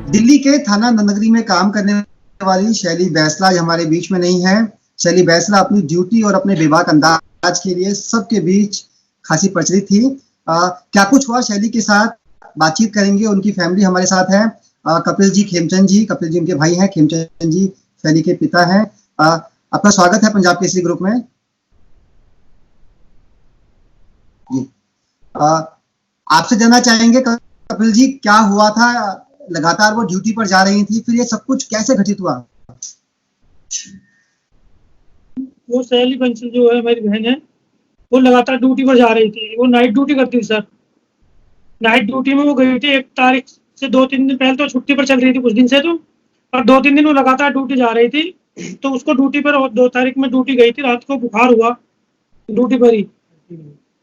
दिल्ली के थाना नगरी में काम करने वाली शैली बैंसला आज हमारे बीच में नहीं है। शैली बैंसला अपनी ड्यूटी और अपने बेबाक अंदाज के लिए सबके बीच खासी प्रचलित थी। क्या कुछ हुआ शैली के साथ, बातचीत करेंगे। उनकी फैमिली हमारे साथ है। कपिल जी, खेमचंद जी, कपिल जी उनके भाई हैं, खेमचंद जी शैली के पिता हैं। आपका स्वागत है पंजाब केसरी ग्रुप में जी। आपसे जानना चाहेंगे कपिल जी, क्या हुआ था? लगातार वो ड्यूटी पर जा रही थी, फिर ये सब कुछ कैसे घटित हुआ? वो शैली बंसल जो है मेरी बहन है, वो लगातार ड्यूटी पर जा रही थी। वो नाइट ड्यूटी करती थी सर। नाइट ड्यूटी में वो गई थी 1 तारीख से 2-3 दिन पहले तो छुट्टी पर चल रही थी कुछ दिन से, तो और 2-3 दिन वो लगातार ड्यूटी जा रही थी। तो उसको ड्यूटी पर 2 तारीख में ड्यूटी गई थी, रात को बुखार हुआ ड्यूटी पर ही।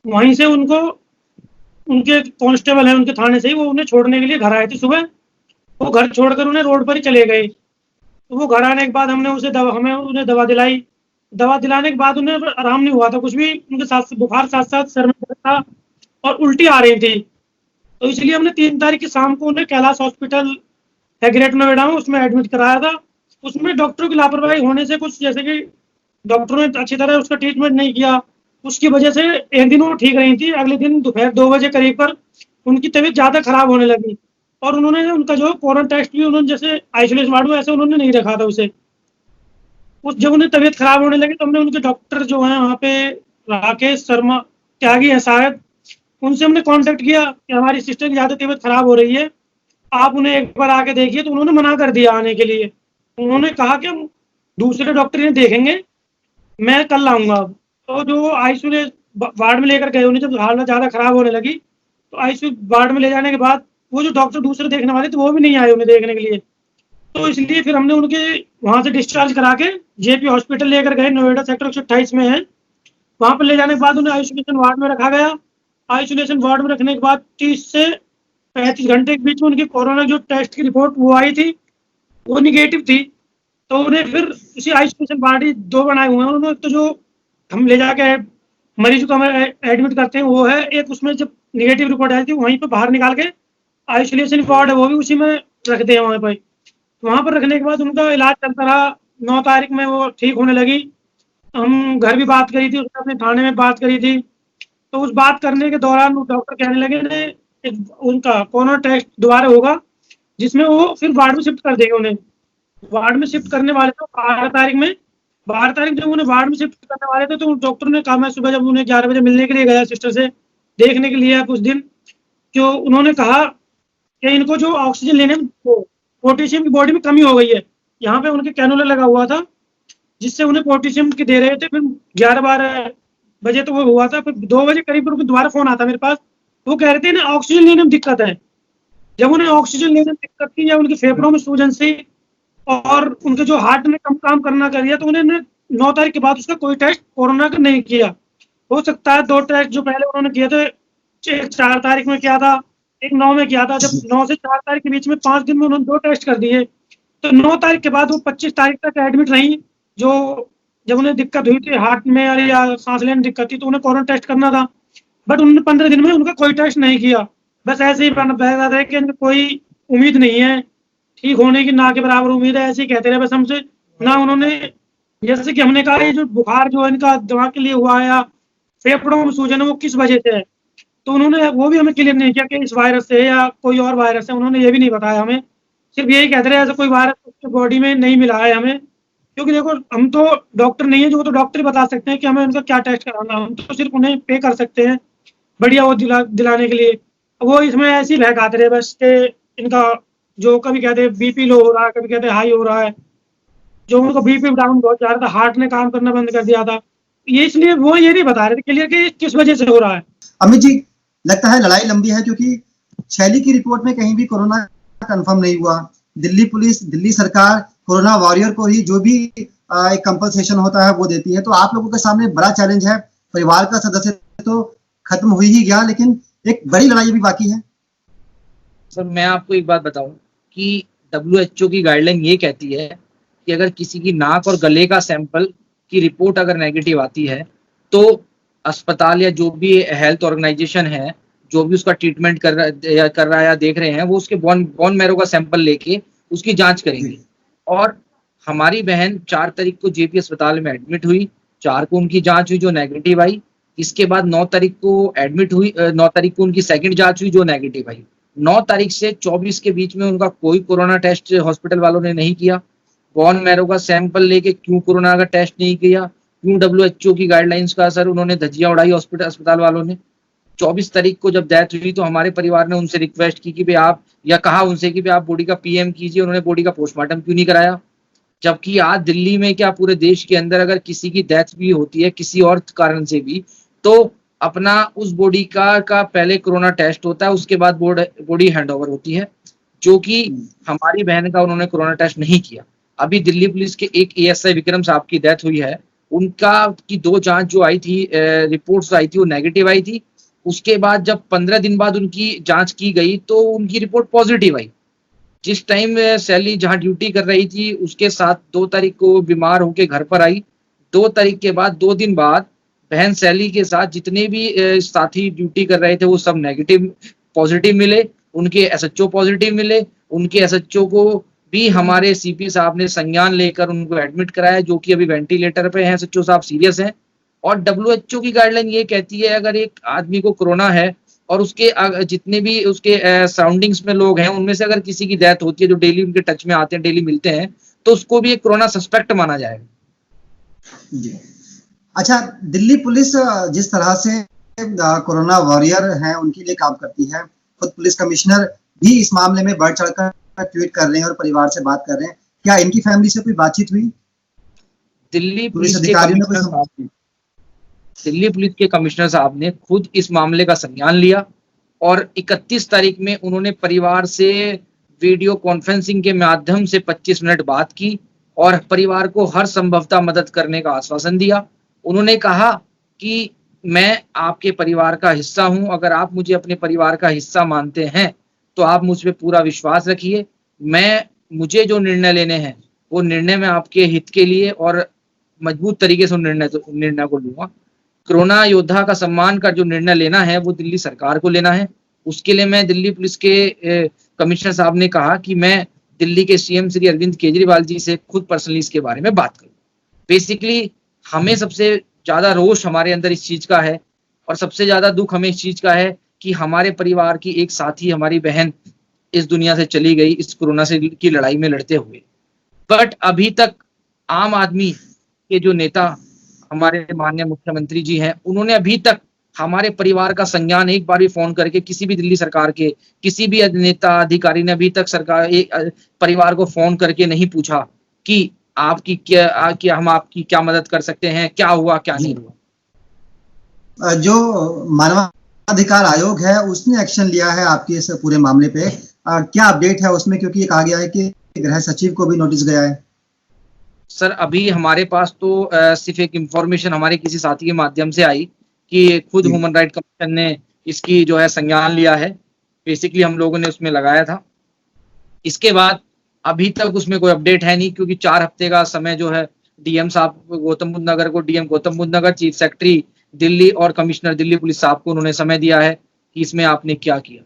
वहीं से उनको उनके कांस्टेबल है उनके थाने से ही, वो उन्हें छोड़ने के लिए घर आए थे सुबह। वो घर छोड़कर उन्हें रोड पर ही चले गए। तो वो घर आने के बाद हमें उन्हें दवा दिलाई। दवा दिलाने के बाद उन्हें आराम नहीं हुआ था कुछ भी। उनके साथ बुखार, साथ साथ सर में दर्द था और उल्टी आ रही थी। तो इसलिए हमने 3 तारीख की शाम को उन्हें कैलाश हॉस्पिटल है ग्रेट नोएडा में, उसमें एडमिट कराया था। उसमें डॉक्टरों की लापरवाही होने से कुछ, जैसे कि डॉक्टरों ने अच्छी तरह उसका ट्रीटमेंट नहीं किया, उसकी वजह से एक दिन वो ठीक रही थी, अगले दिन दोपहर 2 बजे करीब पर उनकी तबीयत ज़्यादा खराब होने लगी। और उन्होंने उनका जो कोरोना टेस्ट भी उन्होंने जैसे आइसोलेशन वार्ड में ऐसे उन्होंने नहीं रखा था उसे। जब उन्हें तबीयत खराब होने लगी तो हमने उनके डॉक्टर जो है वहाँ पे राकेश शर्मा त्यागी है शायद, उनसे हमने कांटेक्ट किया कि हमारी सिस्टर की ज़्यादा तबीयत खराब हो रही है, आप उन्हें एक बार आके देखिए। तो उन्होंने मना कर दिया आने के लिए। उन्होंने कहा कि हम दूसरे डॉक्टर इन्हें देखेंगे, मैं कल आऊँगा। तो जो आईसीयू वार्ड में लेकर गए उन्हें, जब हालत ज़्यादा खराब होने लगी तो आईसीयू वार्ड में ले जाने के बाद वो जो डॉक्टर दूसरे देखने वाले थे वो भी नहीं आए उन्हें देखने के लिए। तो इसलिए फिर हमने उनके वहाँ से डिस्चार्ज करा के जेपी हॉस्पिटल लेकर गए, नोएडा सेक्टर 128 में है। वहाँ पर ले जाने के बाद उन्हें आइसोलेशन वार्ड में रखा गया। आइसोलेशन वार्ड में रखने के बाद 30 से 35 घंटे के बीच में उनकी कोरोना जो टेस्ट की रिपोर्ट वो आई थी, वो निगेटिव थी। तो उन्हें फिर उसी आइसोलेशन वार्ड ही 2 बनाए हुए हैं उन्होंने। तो जो हम ले जाके मरीज को हमें एडमिट करते हैं वो है एक, उसमें जब निगेटिव रिपोर्ट आई थी वहीं पर बाहर निकाल के आइसोलेशन वार्ड है वो भी उसी में रखते हैं वहाँ पर। वहाँ पर रखने के बाद उनका इलाज चलता रहा। 9 तारीख में वो ठीक होने लगी। हम घर भी बात करी थी, उसने अपने थाने में बात करी थी। तो उस बात करने के दौरान वो डॉक्टर कहने लगे ने उनका कोरोना टेस्ट दोबारा होगा, जिसमें वो फिर वार्ड में शिफ्ट कर देंगे उन्हें। वार्ड में शिफ्ट करने वाले थे 12 तारीख जब उन्हें वार्ड में शिफ्ट करने वाले थे तो डॉक्टर ने कहा, मैं सुबह जब उन्हें 11 बजे मिलने के लिए गया सिस्टर से देखने के लिए कुछ दिन, जो उन्होंने कहा कि इनको जो ऑक्सीजन लेने में पोटेशियम की बॉडी में कमी हो गई है। यहाँ पे उनके कैनुला लगा हुआ था जिससे उन्हें पोटेशियम की दे रहे थे। फिर 11-12 बजे तो वो हुआ था, फिर 2 बजे करीब उनको दोबारा फोन आता मेरे पास। वो कह रहे थे ना ऑक्सीजन लेने में दिक्कत है। जब उन्हें ऑक्सीजन लेने में दिक्कत थी या उनके फेफड़ों में सूजन सी और उनके जो हार्ट ने कम काम करना कर दिया, तो उन्हें 9 तारीख के बाद उसका कोई टेस्ट कोरोना का नहीं किया। हो सकता है 2 टेस्ट जो पहले उन्होंने किए थे, एक 4 तारीख में किया था, एक 9 में किया था। जब 9 से 4 तारीख के बीच में 5 दिन में उन्होंने 2 टेस्ट कर दिए। तो 9 तारीख के बाद वो 25 तारीख तक एडमिट रही। जो जब उन्हें दिक्कत हुई थी हार्ट में या सांस लेने में दिक्कत थी तो उन्हें कोरोना टेस्ट करना था, बट उन्होंने 15 दिन में उनका कोई टेस्ट नहीं किया। बस ऐसे ही बता रहे कि इनका कोई उम्मीद नहीं है, ठीक होने की ना के बराबर उम्मीद है, ऐसे ही कहते रहे बस हमसे। ना उन्होंने, जैसे कि हमने कहा ये जो बुखार जो इनका दिमाग के लिए हुआ है या फेफड़ों में सूजन है वो किस वजह से है, तो उन्होंने वो भी हमें क्लियर नहीं किया कि इस वायरस से या कोई और वायरस है। उन्होंने ये भी नहीं बताया हमें, सिर्फ यही कहते रहे ऐसा कोई वायरस उसके बॉडी में नहीं मिला है हमें। क्योंकि देखो हम तो डॉक्टर नहीं है, जो तो डॉक्टर ही बता सकते हैं कि हमें उनका क्या टेस्ट कराना। हम तो सिर्फ उन्हें पे कर सकते हैं बढ़िया वो दिलाने के लिए। वो इसमें ऐसे ही बहकाते रहे बस के इनका जो कभी कहते हैं बीपी लो हो रहा है, कभी कहते हैं हाई हो रहा है। जो उनको बीपी डाउन बहुत जा रहा था, हार्ट ने काम करना बंद कर दिया था, ये इसलिए वो ये नहीं बता रहे थे क्लियर कि किस वजह से हो रहा है। अमित जी, लगता है लड़ाई लंबी है क्योंकि शैली की रिपोर्ट में कहीं भी कोरोना कंफर्म नहीं हुआ। दिल्ली पुलिस, दिल्ली सरकार कोरोना वॉरियर को ही जो भी एक कंपनसेशन होता है वो देती है। तो आप लोगों के सामने बड़ा चैलेंज है। परिवार का सदस्य तो खत्म हो ही गया, लेकिन एक बड़ी लड़ाई भी बाकी है। सर मैं आपको एक बात बताऊं कि WHO की गाइडलाइन ये कहती है कि अगर किसी की नाक और गले का सैंपल की रिपोर्ट अगर नेगेटिव आती है तो अस्पताल या जो भी हेल्थ ऑर्गेनाइजेशन है जो भी उसका ट्रीटमेंट कर रहा है या देख रहे हैं, वो उसके बोन मैरो का सैंपल लेके उसकी जांच करेंगे। और हमारी बहन 4 तारीख को जेपी अस्पताल में एडमिट हुई, 4 को उनकी जांच हुई जो नेगेटिव आई। इसके बाद 9 तारीख को एडमिट हुई, 9 तारीख को उनकी सेकंड जांच हुई जो नेगेटिव आई। 9 तारीख से 24 के बीच में उनका कोई कोरोना टेस्ट हॉस्पिटल वालों ने नहीं किया। बोन मैरो का सैंपल लेके क्यों कोरोना का टेस्ट नहीं किया, क्यों WHO की गाइडलाइंस का असर उन्होंने धज्जियां उड़ाई अस्पताल वालों ने। 24 तारीख को जब डेथ हुई तो हमारे परिवार ने उनसे रिक्वेस्ट की कि भाई आप, या कहा उनसे कि भाई आप बॉडी का PM कीजिए, उन्होंने बॉडी का पोस्टमार्टम क्यों नहीं कराया। जबकि आज दिल्ली में क्या पूरे देश के अंदर अगर किसी की डेथ भी होती है किसी और कारण से भी, तो अपना उस बॉडी का पहले कोरोना टेस्ट होता है, उसके बाद बॉडी हैंडओवर होती है, जो कि हमारी बहन का उन्होंने कोरोना टेस्ट नहीं किया। अभी दिल्ली पुलिस के एक ASI विक्रम साहब की डेथ हुई है, उनका की 2 जांच जो आई थी, रिपोर्ट्स आई थी, वो नेगेटिव आई थी। उसके बाद जब 15 दिन बाद उनकी जांच की गई तो उनकी रिपोर्ट पॉजिटिव आई। जिस टाइम सैली जहां ड्यूटी कर रही थी उसके साथ 2 तारीख को बीमार होकर घर पर आई। 2 तारीख के बाद 2 दिन बाद बहन सैली के साथ जितने भी साथी ड्यूटी कर रहे थे वो सब नेगेटिव पॉजिटिव मिले, उनके SHO पॉजिटिव मिले। उनके SHO को भी हमारे CP साहब ने संज्ञान लेकर उनको एडमिट कराया, जो कि अभी वेंटिलेटर पे हैं। SHO साहब सीरियस हैं। और WHO की गाइडलाइन ये कहती है अगर एक आदमी को कोरोना है और उसके जितने भी उसके सराउंडिंग्स में लोग हैं उनमें से अगर किसी की डेथ होती है जो डेली उनके टच में आते हैं, डेली मिलते हैं, तो उसको भी एक कोरोना सस्पेक्ट माना जाएगा। जी। अच्छा, दिल्ली पुलिस जिस तरह से कोरोना वॉरियर हैं उनके लिए काम करती है, खुद पुलिस कमिश्नर भी इस मामले में बढ़ चढ़कर ट्वीट कर रहे हैं और परिवार से बात कर रहे हैं। क्या इनकी फैमिली से कोई बातचीत हुई? दिल्ली पुलिस के कमिश्नर साहब ने खुद इस मामले का संज्ञान लिया और 31 तारीख में उन्होंने परिवार से वीडियो कॉन्फ्रेंसिंग के माध्यम से 25 मिनट बात की और परिवार को हर संभवतः मदद करने का आश्वासन दिया। उन्होंने कहा कि मैं आपके परिवार का हिस्सा हूं, अगर आप मुझे अपने परिवार का हिस्सा मानते हैं तो आप मुझ पे पूरा विश्वास रखिए। मुझे जो निर्णय लेने हैं वो निर्णय मैं आपके हित के लिए और मजबूत तरीके से निर्णय को लूंगा। कोरोना योद्धा का सम्मान का जो निर्णय लेना है वो दिल्ली सरकार को लेना है। उसके लिए मैं दिल्ली पुलिस के कमिश्नर साहब ने कहा कि मैं दिल्ली के CM श्री अरविंद केजरीवाल जी से खुद पर्सनली इसके बारे में बात करूं। बेसिकली हमें सबसे ज्यादा रोष हमारे अंदर इस चीज का है और सबसे ज्यादा दुख हमें इस चीज का है कि हमारे परिवार की एक साथी, हमारी बहन इस दुनिया से चली गई इस कोरोना से की लड़ाई में लड़ते हुए। बट अभी तक आम आदमी के जो नेता हमारे माननीय मुख्यमंत्री जी हैं, उन्होंने अभी तक हमारे परिवार का संज्ञान एक बार भी फोन करके किसी भी दिल्ली सरकार के किसी भी नेता अधिकारी ने अभी तक परिवार को फोन करके नहीं पूछा कि आपकी क्या हम आपकी क्या मदद कर सकते हैं, क्या हुआ क्या नहीं हुआ। जो मानवाधिकार आयोग है उसने एक्शन लिया है आपके इस पूरे मामले पे, क्या अपडेट है उसमें? क्योंकि ये कहा गया है कि गृह सचिव को भी नोटिस गया है। सर अभी हमारे पास तो सिर्फ एक इंफॉर्मेशन हमारे किसी साथी के माध्यम से आई कि खुद ह्यूमन राइट कमीशन ने इसकी जो है संज्ञान लिया है। बेसिकली हम लोगों ने उसमें लगाया था। इसके बाद अभी तक उसमें कोई अपडेट है नहीं, क्योंकि 4 हफ्ते का समय जो है DM साहब गौतम बुद्ध नगर को, DM गौतम बुद्ध नगर, चीफ सेक्रेटरी दिल्ली और कमिश्नर दिल्ली पुलिस साहब को उन्होंने समय दिया है कि इसमें आपने क्या किया।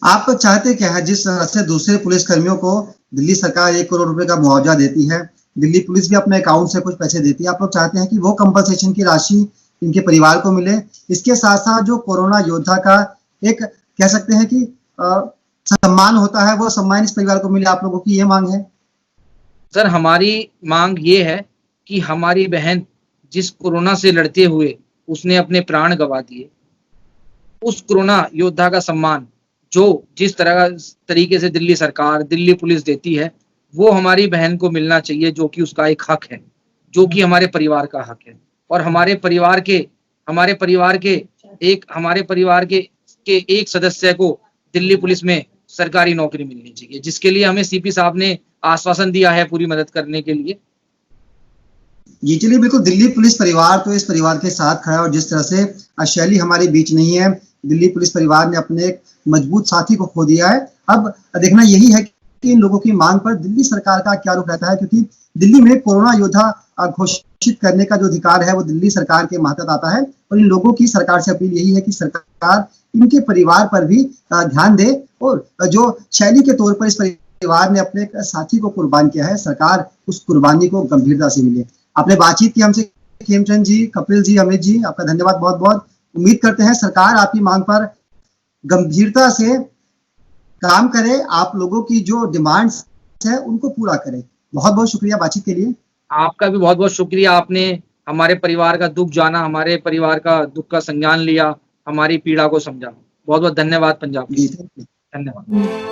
आप चाहते क्या है? जिस तरह से दूसरे पुलिस कर्मियों को दिल्ली सरकार 1 करोड़ रुपए का मुआवजा देती है, दिल्ली पुलिस भी अपने अकाउंट से कुछ पैसे देती है, आप लोग चाहते हैं कि वो कंपनसेशन की राशि इनके परिवार को मिले। इसके साथ साथ जो कोरोना योद्धा का एक कह सकते हैं कि सम्मान होता है, वो सम्मान इस परिवार को मिले। आप लोगों की ये मांग है? सर हमारी मांग ये है कि हमारी बहन जिस कोरोना से लड़ते हुए उसने अपने प्राण गंवा दिए, उस कोरोना योद्धा का सम्मान जो जिस तरीके से दिल्ली सरकार, दिल्ली पुलिस देती है, वो हमारी बहन को मिलना चाहिए, जो कि उसका एक हक है, जो कि हमारे परिवार का हक है। और हमारे परिवार के एक सदस्य को दिल्ली पुलिस में सरकारी नौकरी मिलनी चाहिए, जिसके लिए हमें CP साहब ने आश्वासन दिया है पूरी मदद करने के लिए। जी चलिए, बिल्कुल दिल्ली पुलिस परिवार तो इस परिवार के साथ खड़ा है और जिस तरह से शैली हमारे बीच नहीं है, दिल्ली पुलिस परिवार ने अपने एक मजबूत साथी को खो दिया है। अब देखना यही है इन लोगों की मांग पर दिल्ली सरकार का क्या रुख रहता है, क्योंकि दिल्ली में कोरोना योद्धा घोषित करने का जो अधिकार है वो दिल्ली सरकार के मातहत आता है। और इन लोगों की सरकार से अपील यही है कि सरकार इनके परिवार पर भी ध्यान दे, और जो शैली के तौर पर इस परिवार ने अपने साथी को कुर्बान किया है, सरकार उस कुर्बानी को गंभीरता से मिले। आपने बातचीत की हमसे खेमचंद जी, कपिल जी, अमित जी, आपका धन्यवाद बहुत बहुत। उम्मीद करते हैं सरकार आपकी मांग पर गंभीरता से काम करे, आप लोगों की जो डिमांड्स है उनको पूरा करे। बहुत बहुत शुक्रिया बातचीत के लिए। आपका भी बहुत बहुत शुक्रिया, आपने हमारे परिवार का दुख जाना, हमारे परिवार का दुख का संज्ञान लिया, हमारी पीड़ा को समझा। बहुत बहुत धन्यवाद पंजाब। जी, धन्यवाद।